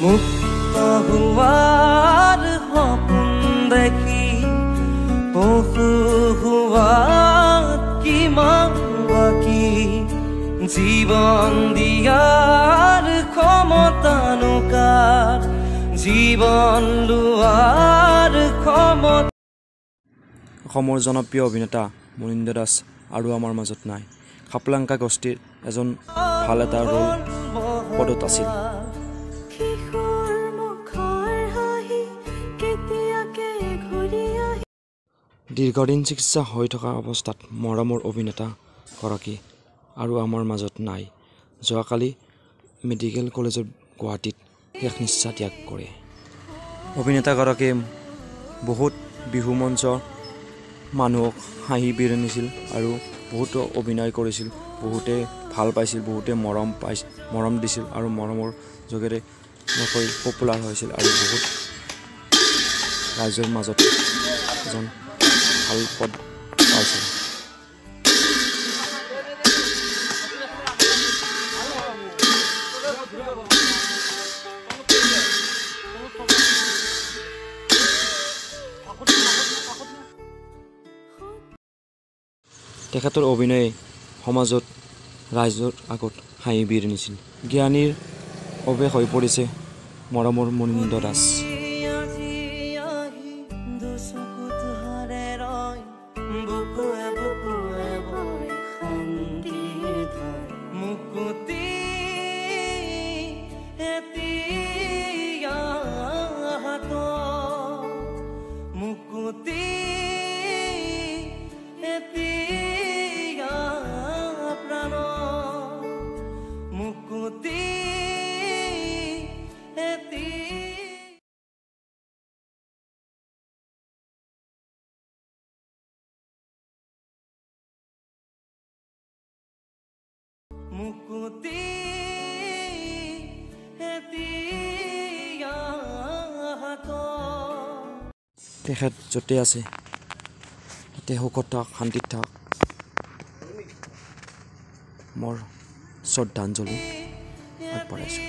মুক্ত হোৱাৰ সপোন দেখি পশু হোৱাত কিমান বাকী জীৱন দিয়াৰ ক্ষমতানো কাৰ জীৱন লোৱাৰ ক্ষমতা অসমৰ জনপ্ৰিয় অভিনেতা মুনীন্দ্ৰ দাস আৰু আমাৰ মাজত নাই খাপলাংকা গোষ্ঠীৰ এজন ভাল এটা ৰোল পদত আছিল দীৰ্ঘদিন চিকিৎসা হৈ থকা অৱস্থাত মৰমৰ অভিনেতা গৰাকী আৰু আমাৰ মাজত নাই যোৱাকালি মেডিকেল কলেজৰ গুৱাহাটীত শেষ নিশ্বাস ত্যাগ কৰে অভিনেতাগৰাকীয়ে বহুত বিহু মঞ্চৰ মানুহক হাঁহি বিৰিণিছিল আৰু বহুতো অভিনয় কৰিছিল বহুতে ভাল পাইছিল বহুতে মৰম দিছিল আৰু মৰমৰ যোগেৰে নকৈ পপুলাৰ হৈছিল আৰু বহুত ৰাইজৰ মাজত এজন ভাল পদ পাইছিল তেখেতৰ অভিনয়ে সমাজত ৰাইজৰ আগত হাঁহি বিৰিণিছিল জ্ঞানীৰ অৱেশ হৈ পৰিছে মৰমৰ মুনীন্দ্ৰ দাস মুকুতি তেখেত য'তে আছে তাতে সুখত থাক শান্তিত থাক মোৰ শ্ৰদ্ধাঞ্জলি আগবঢ়াইছোঁ